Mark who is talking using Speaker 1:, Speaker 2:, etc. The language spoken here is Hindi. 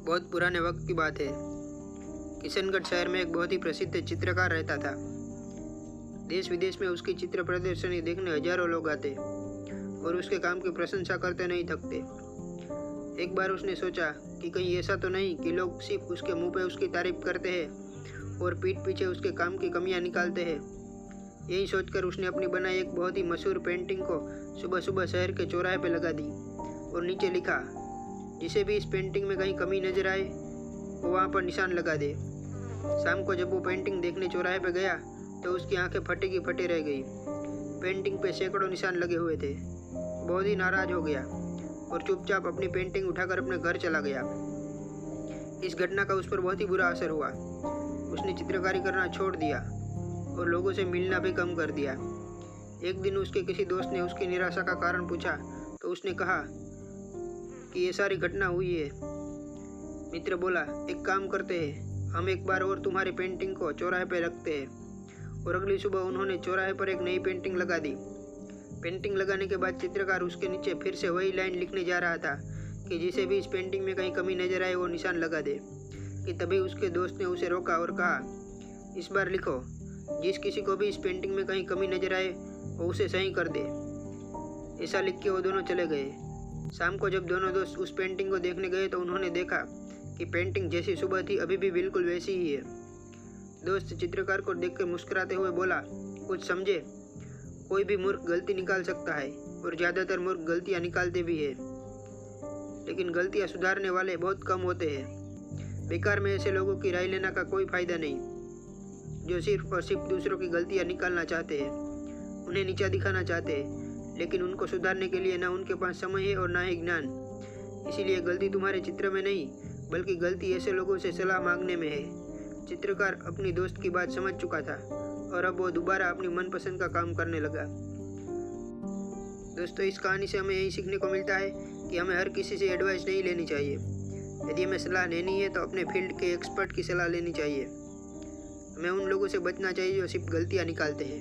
Speaker 1: बहुत पुराने वक्त की बात है। किशनगढ़ शहर में एक बहुत ही प्रसिद्ध चित्रकार रहता था। देश विदेश में उसकी चित्र प्रदर्शनी देखने हजारों लोग आते और उसके काम की प्रशंसा करते नहीं थकते। एक बार उसने सोचा कि कहीं ऐसा तो नहीं कि लोग सिर्फ उसके मुंह पे उसकी तारीफ करते हैं और पीठ पीछे उसके काम की कमियां निकालते हैं। यही सोचकर उसने अपनी बनाई एक बहुत ही मशहूर पेंटिंग को सुबह सुबह शहर के चौराहे पे लगा दी और नीचे लिखा, जिसे भी इस पेंटिंग में कहीं कमी नजर आए वो वहाँ पर निशान लगा दे। शाम को जब वो पेंटिंग देखने चौराहे पे गया तो उसकी आंखें फटी की फटी रह गई। पेंटिंग पे सैकड़ों निशान लगे हुए थे। बहुत ही नाराज हो गया और चुपचाप अपनी पेंटिंग उठाकर अपने घर चला गया। इस घटना का उस पर बहुत ही बुरा असर हुआ। उसने चित्रकारी करना छोड़ दिया और लोगों से मिलना भी कम कर दिया। एक दिन उसके किसी दोस्त ने उसकी निराशा का कारण पूछा तो उसने कहा कि ये सारी घटना हुई है। मित्र बोला, एक काम करते हैं, हम एक बार और तुम्हारी पेंटिंग को चौराहे पर रखते हैं। और अगली सुबह उन्होंने चौराहे पर एक नई पेंटिंग लगा दी। पेंटिंग लगाने के बाद चित्रकार उसके नीचे फिर से वही लाइन लिखने जा रहा था कि जिसे भी इस पेंटिंग में कहीं कमी नजर आए वो निशान लगा दे। कि तभी उसके दोस्त ने उसे रोका और कहा, इस बार लिखो, जिस किसी को भी इस पेंटिंग में कहीं कमी नजर आए वो उसे सही कर दे। ऐसा लिख के वो दोनों चले गए। शाम को जब दोनों दोस्त उस पेंटिंग को देखने गए तो उन्होंने देखा कि पेंटिंग जैसी सुबह थी अभी भी बिल्कुल वैसी ही है। दोस्त चित्रकार को देखकर मुस्कुराते हुए बोला, कुछ समझे, कोई भी मूर्ख गलती निकाल सकता है और ज़्यादातर मूर्ख गलतियाँ निकालते भी है, लेकिन गलतियाँ सुधारने वाले बहुत कम होते हैं। बेकार में ऐसे लोगों की राय लेना का कोई फायदा नहीं, जो सिर्फ और सिर्फ दूसरों की गलतियाँ निकालना चाहते हैं, उन्हें नीचा दिखाना चाहते हैं, लेकिन उनको सुधारने के लिए ना उनके पास समय है और ना ही ज्ञान। इसीलिए गलती तुम्हारे चित्र में नहीं, बल्कि गलती ऐसे लोगों से सलाह मांगने में है। चित्रकार अपनी दोस्त की बात समझ चुका था और अब वो दोबारा अपनी मनपसंद का काम करने लगा। दोस्तों, इस कहानी से हमें यही सीखने को मिलता है कि हमें हर किसी से एडवाइस नहीं लेनी चाहिए। यदि हमें सलाह लेनी है तो अपने फील्ड के एक्सपर्ट की सलाह लेनी चाहिए। हमें उन लोगों से बचना चाहिए जो सिर्फ गलतियाँ निकालते हैं।